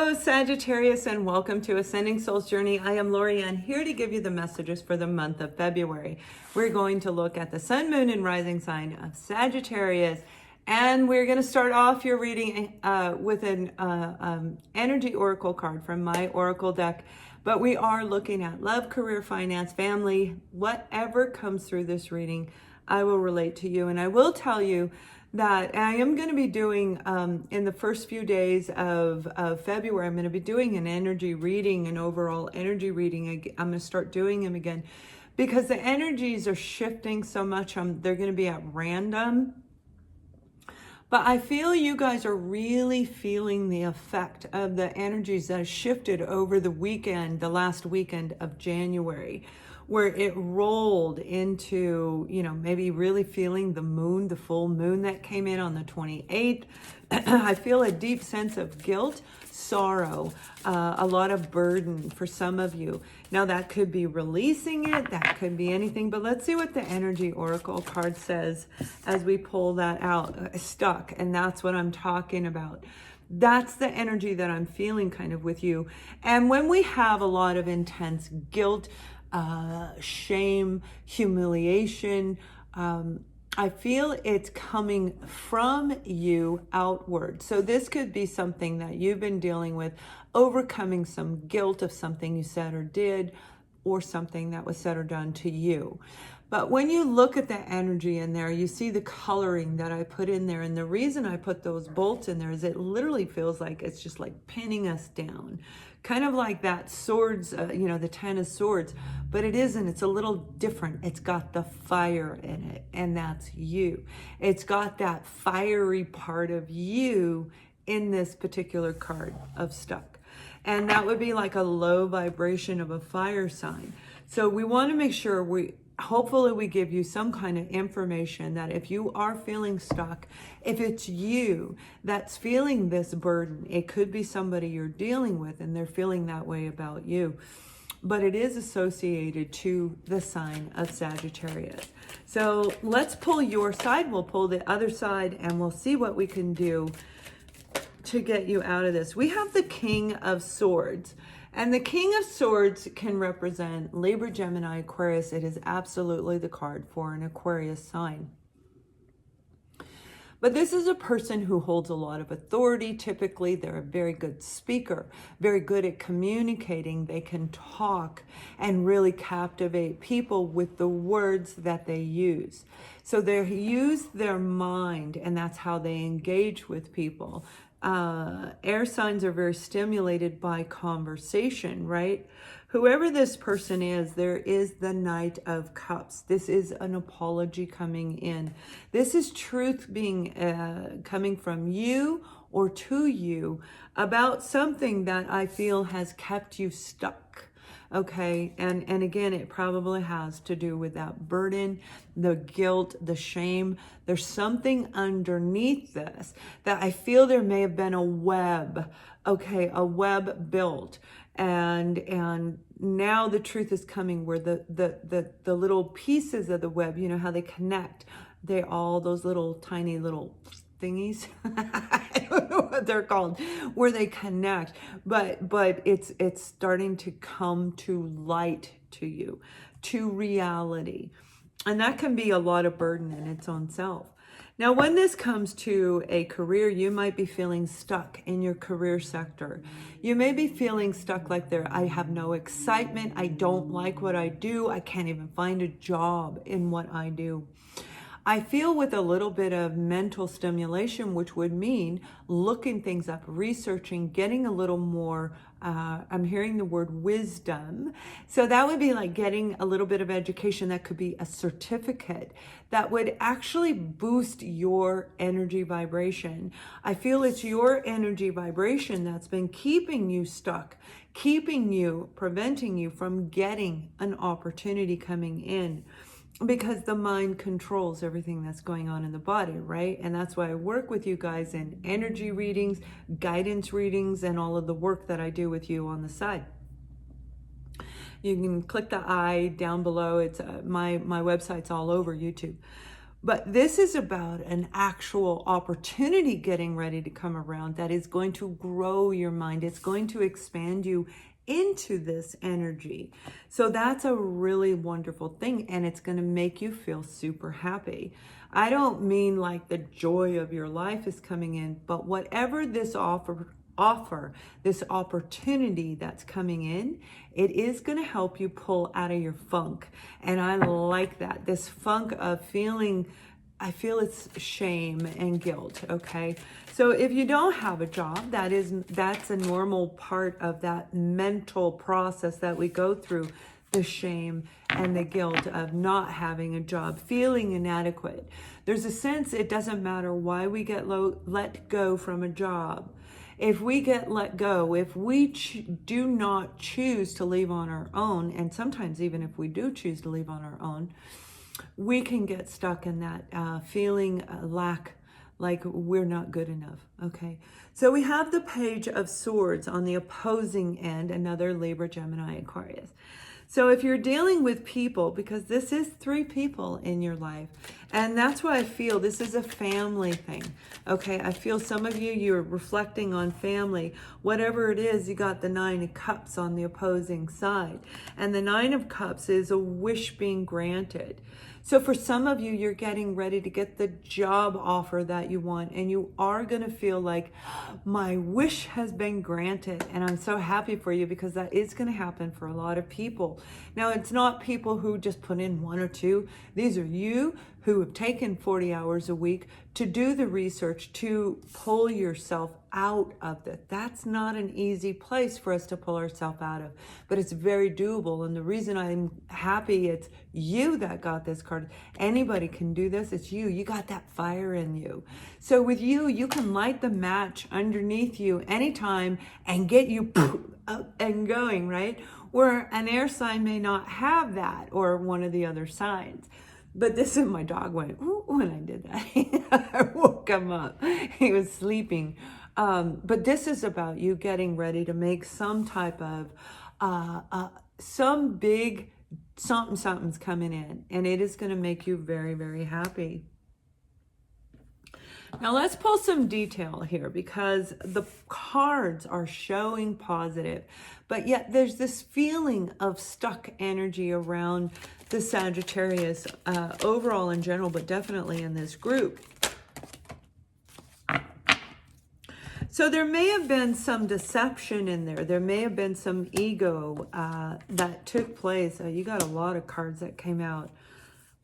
Hello, Sagittarius, and welcome to Ascending Souls Journey. I am Lorianne, here to give you the messages for the month of February. We're going to look at the sun, moon, and rising sign of Sagittarius, and we're going to start off your reading with an energy oracle card from my oracle deck. But we are looking at love, career, finance, family. Whatever comes through this reading, I will relate to you, and I will tell you that I am going to be doing in the first few days of February, I'm going to be doing an energy reading, an overall energy reading. I'm going to start doing them again because the energies are shifting so much. They're going to be at random. But I feel you guys are really feeling the effect of the energies that have shifted over the weekend, the last weekend of January, where it rolled into, maybe really feeling the moon, the full moon that came in on the 28th. I feel a deep sense of guilt, sorrow, a lot of burden for some of you. Now that could be releasing it, that could be anything, but let's see what the energy oracle card says as we pull that out. Stuck, and that's what I'm talking about. That's the energy that I'm feeling kind of with you. And when we have a lot of intense guilt, shame, humiliation, I feel it's coming from you outward. So this could be something that you've been dealing with, overcoming some guilt of something you said or did, or something that was said or done to you. But when you look at the energy in there, you see the coloring that I put in there. And the reason I put those bolts in there is it literally feels like it's just like pinning us down. Kind of like that swords, the 10 of swords. But it isn't. It's a little different. It's got the fire in it. And that's you. It's got that fiery part of you in this particular card of stuck. And that would be like a low vibration of a fire sign. So we want to make sure hopefully we give you some kind of information that if you are feeling stuck, if it's you that's feeling this burden, it could be somebody you're dealing with and they're feeling that way about you. But it is associated to the sign of Sagittarius. So let's pull your side, we'll pull the other side, and we'll see what we can do to get you out of this. We have the King of Swords. And the King of Swords can represent Libra, Gemini, Aquarius. It is absolutely the card for an Aquarius sign. But this is a person who holds a lot of authority. Typically, they're a very good speaker, very good at communicating. They can talk and really captivate people with the words that they use. So they use their mind, and that's how they engage with people. Air signs are very stimulated by conversation, right? Whoever this person is, there is the Knight of Cups. This is an apology coming in. This is truth being coming from you or to you about something that I feel has kept you stuck. Okay, and again, it probably has to do with that burden, the guilt, the shame. There's something underneath this that I feel there may have been a web, okay, a web built. And now the truth is coming where the little pieces of the web, you know how they connect. All those little tiny little thingies. I don't know what they're called, where they connect, but it's starting to come to light to you, to reality. And that can be a lot of burden in its own self. Now, when this comes to a career, you might be feeling stuck in your career sector. You may be feeling stuck like I have no excitement. I don't like what I do. I can't even find a job in what I do. I feel with a little bit of mental stimulation, which would mean looking things up, researching, getting a little more, I'm hearing the word wisdom. So that would be like getting a little bit of education. That could be a certificate that would actually boost your energy vibration. I feel it's your energy vibration that's been keeping you stuck, preventing you from getting an opportunity coming in. Because the mind controls everything that's going on in the body, right? And that's why I work with you guys in energy readings, guidance readings, and all of the work that I do with you on the side. You can click the I down below. It's my website's all over YouTube. But this is about an actual opportunity getting ready to come around that is going to grow your mind. It's going to expand you into this energy. So that's a really wonderful thing, and it's going to make you feel super happy. I don't mean like the joy of your life is coming in, but whatever this this opportunity that's coming in, it is going to help you pull out of your funk. And I like that, this funk of feeling, I feel it's shame and guilt. Okay, so if you don't have a job, that's a normal part of that mental process that we go through, the shame and the guilt of not having a job, feeling inadequate. There's a sense it doesn't matter why we get let go from a job. If we get let go, if we do not choose to leave on our own, and sometimes even if we do choose to leave on our own, we can get stuck in that feeling lack, like we're not good enough. Okay, so we have the Page of Swords on the opposing end, another Libra, Gemini, Aquarius. So if you're dealing with people, because this is 3 people in your life, and that's why I feel this is a family thing. Okay, I feel some of you're reflecting on family. Whatever it is, you got the 9 of Cups on the opposing side. And the 9 of Cups is a wish being granted. So for some of you, you're getting ready to get the job offer that you want, and you are going to feel like my wish has been granted. And I'm so happy for you, because that is going to happen for a lot of people. Now, it's not people who just put in 1 or 2. These are you who have taken 40 hours a week to do the research, to pull yourself out of that. That's not an easy place for us to pull ourselves out of, but it's very doable. And the reason I'm happy it's you that got this card, anybody can do this, it's you. You got that fire in you. So with you, you can light the match underneath you anytime and get you up and going, right? Where an air sign may not have that, or one of the other signs. But this is, my dog went, ooh, when I did that. I woke him up. He was sleeping. But this is about you getting ready to make some type of, some big something's coming in. And it is going to make you very, very happy. Now let's pull some detail here, because the cards are showing positive, but yet there's this feeling of stuck energy around the Sagittarius overall in general, but definitely in this group. So there may have been some deception in there. There may have been some ego that took place. You got a lot of cards that came out.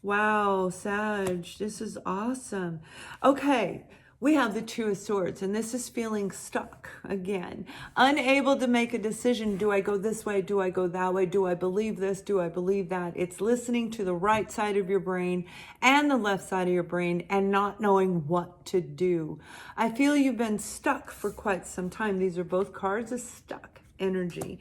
Wow, Sag, this is awesome. Okay, we have the 2 of Swords, and this is feeling stuck again. Unable to make a decision. Do I go this way? Do I go that way? Do I believe this? Do I believe that? It's listening to the right side of your brain and the left side of your brain and not knowing what to do. I feel you've been stuck for quite some time. These are both cards of stuck energy.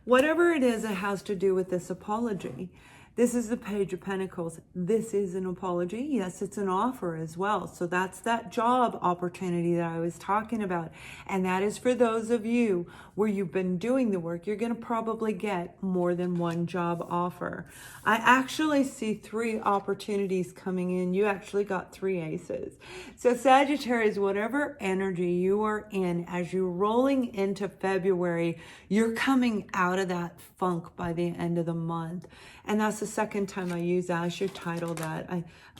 Whatever it is, it has to do with this apology. This is the Page of Pentacles. This is an apology. Yes, it's an offer as well. So that's that job opportunity that I was talking about. And that is for those of you where you've been doing the work. You're going to probably get more than 1 job offer. I actually see 3 opportunities coming in. You actually got 3 aces. So Sagittarius, whatever energy you are in as you're rolling into February, you're coming out of that funk by the end of the month. And that's the second time I use that. I should title that.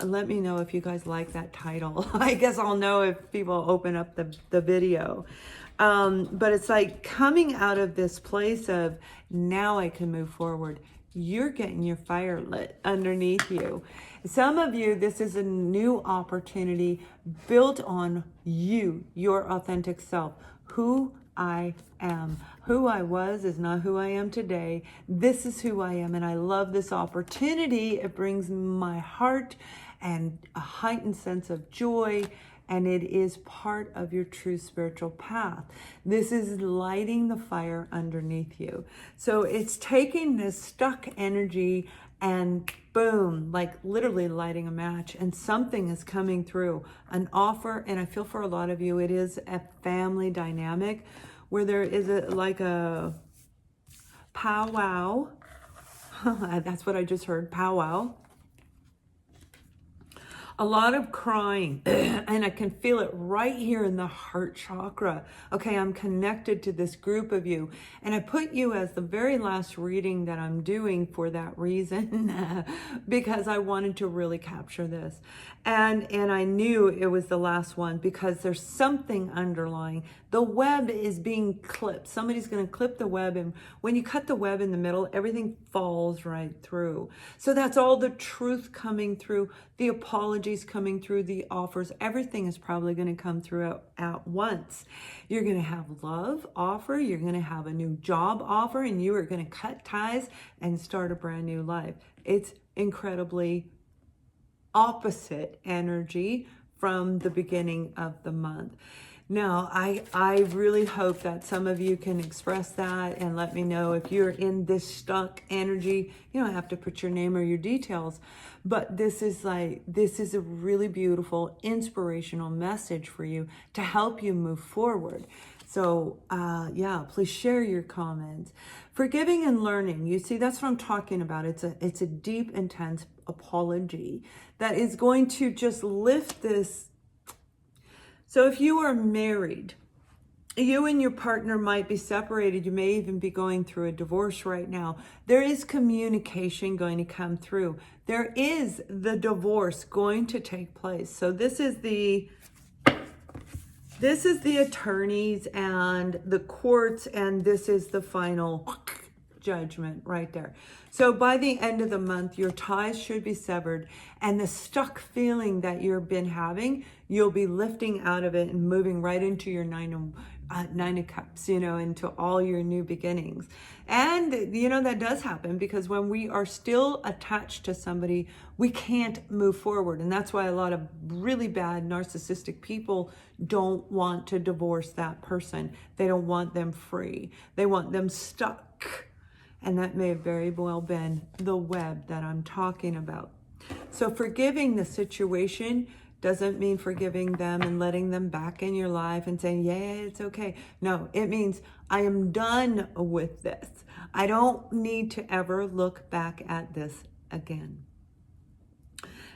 Let me know if you guys like that title. I guess I'll know if people open up the video. But it's like coming out of this place of, now I can move forward. You're getting your fire lit underneath you. Some of you, this is a new opportunity built on you, your authentic self, who I am. Who I was is not who I am today. This is who I am, and I love this opportunity. It brings my heart and a heightened sense of joy, and it is part of your true spiritual path. This is lighting the fire underneath you. So it's taking this stuck energy and boom, like literally lighting a match, and something is coming through, an offer. And I feel for a lot of you, it is a family dynamic where there is like a powwow. That's what I just heard, powwow. a lot of crying, and I can feel it right here in the heart chakra. Okay, I'm connected to this group of you, and I put you as the very last reading that I'm doing for that reason, because I wanted to really capture this. And I knew it was the last one because there's something underlying. The web is being clipped. Somebody's going to clip the web, and when you cut the web in the middle, everything falls right through. So that's all the truth coming through, the apologies coming through, the offers. Everything is probably going to come through at once. You're going to have love offer. You're going to have a new job offer, and you are going to cut ties and start a brand new life. It's incredibly opposite energy from the beginning of the month. Now, I really hope that some of you can express that and let me know if you're in this stuck energy. You don't have to put your name or your details, but this is a really beautiful, inspirational message for you to help you move forward. So, yeah, please share your comments. Forgiving and learning. You see, that's what I'm talking about. It's a deep, intense apology that is going to just lift this. So if you are married, you and your partner might be separated. You may even be going through a divorce right now. There is communication going to come through. There is the divorce going to take place. So this is the attorneys and the courts, and this is the final judgment right there. So by the end of the month, your ties should be severed, and the stuck feeling that you've been having, you'll be lifting out of it and moving right into your nine of cups, into all your new beginnings. And that does happen because when we are still attached to somebody, we can't move forward. And that's why a lot of really bad narcissistic people don't want to divorce that person. They don't want them free. They want them stuck. And that may have very well been the web that I'm talking about. So forgiving the situation doesn't mean forgiving them and letting them back in your life and saying, yeah, it's okay. No, it means I am done with this. I don't need to ever look back at this again.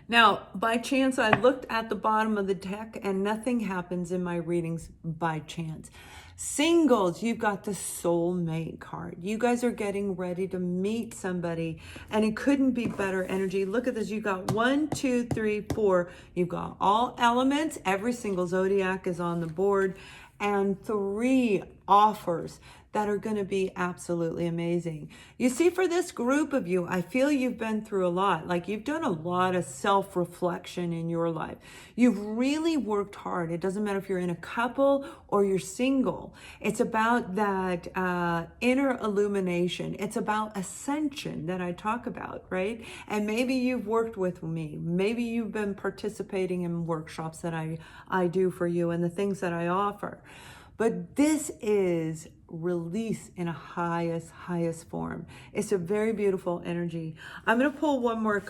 Now, by chance, I looked at the bottom of the deck and nothing happens in my readings by chance. Singles, you've got the soulmate card. You guys are getting ready to meet somebody, and it couldn't be better energy. Look at this. You've got 1, 2, 3, 4. You've got all elements. Every single zodiac is on the board, and 3 offers that are going to be absolutely amazing. You see, for this group of you, I feel you've been through a lot. Like, you've done a lot of self-reflection in your life. You've really worked hard. It doesn't matter if you're in a couple or you're single. It's about that inner illumination. It's about ascension that I talk about, right? And maybe you've worked with me. Maybe you've been participating in workshops that I do for you and the things that I offer. But this is release in a highest form. It's a very beautiful energy. I'm going to pull one more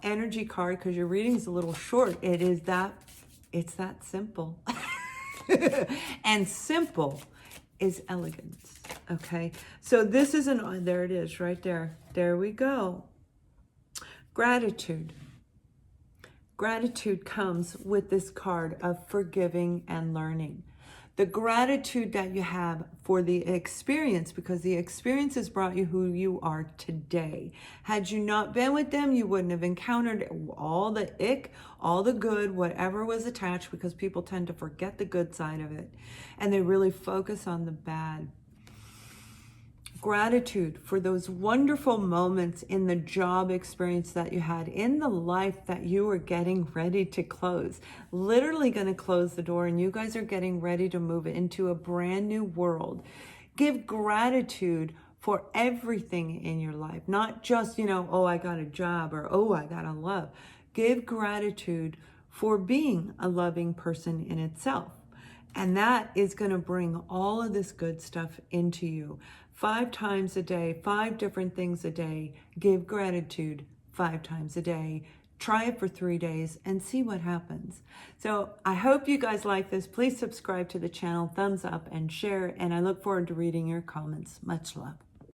energy card because your reading is a little short. It's that simple. And simple is elegance. Okay. So this is there it is right there. There we go. Gratitude. Gratitude comes with this card of forgiving and learning. The gratitude that you have for the experience, because the experience has brought you who you are today. Had you not been with them, you wouldn't have encountered all the ick, all the good, whatever was attached, because people tend to forget the good side of it and they really focus on the bad. Gratitude for those wonderful moments in the job experience that you had, in the life that you were getting ready to close, literally going to close the door, and you guys are getting ready to move into a brand new world. Give gratitude for everything in your life, not just, oh, I got a job, or oh, I got a love. Give gratitude for being a loving person in itself. And that is going to bring all of this good stuff into you. 5 times a day, 5 different things a day. Give gratitude 5 times a day. Try it for 3 days and see what happens. So I hope you guys like this. Please subscribe to the channel, thumbs up and share. And I look forward to reading your comments. Much love.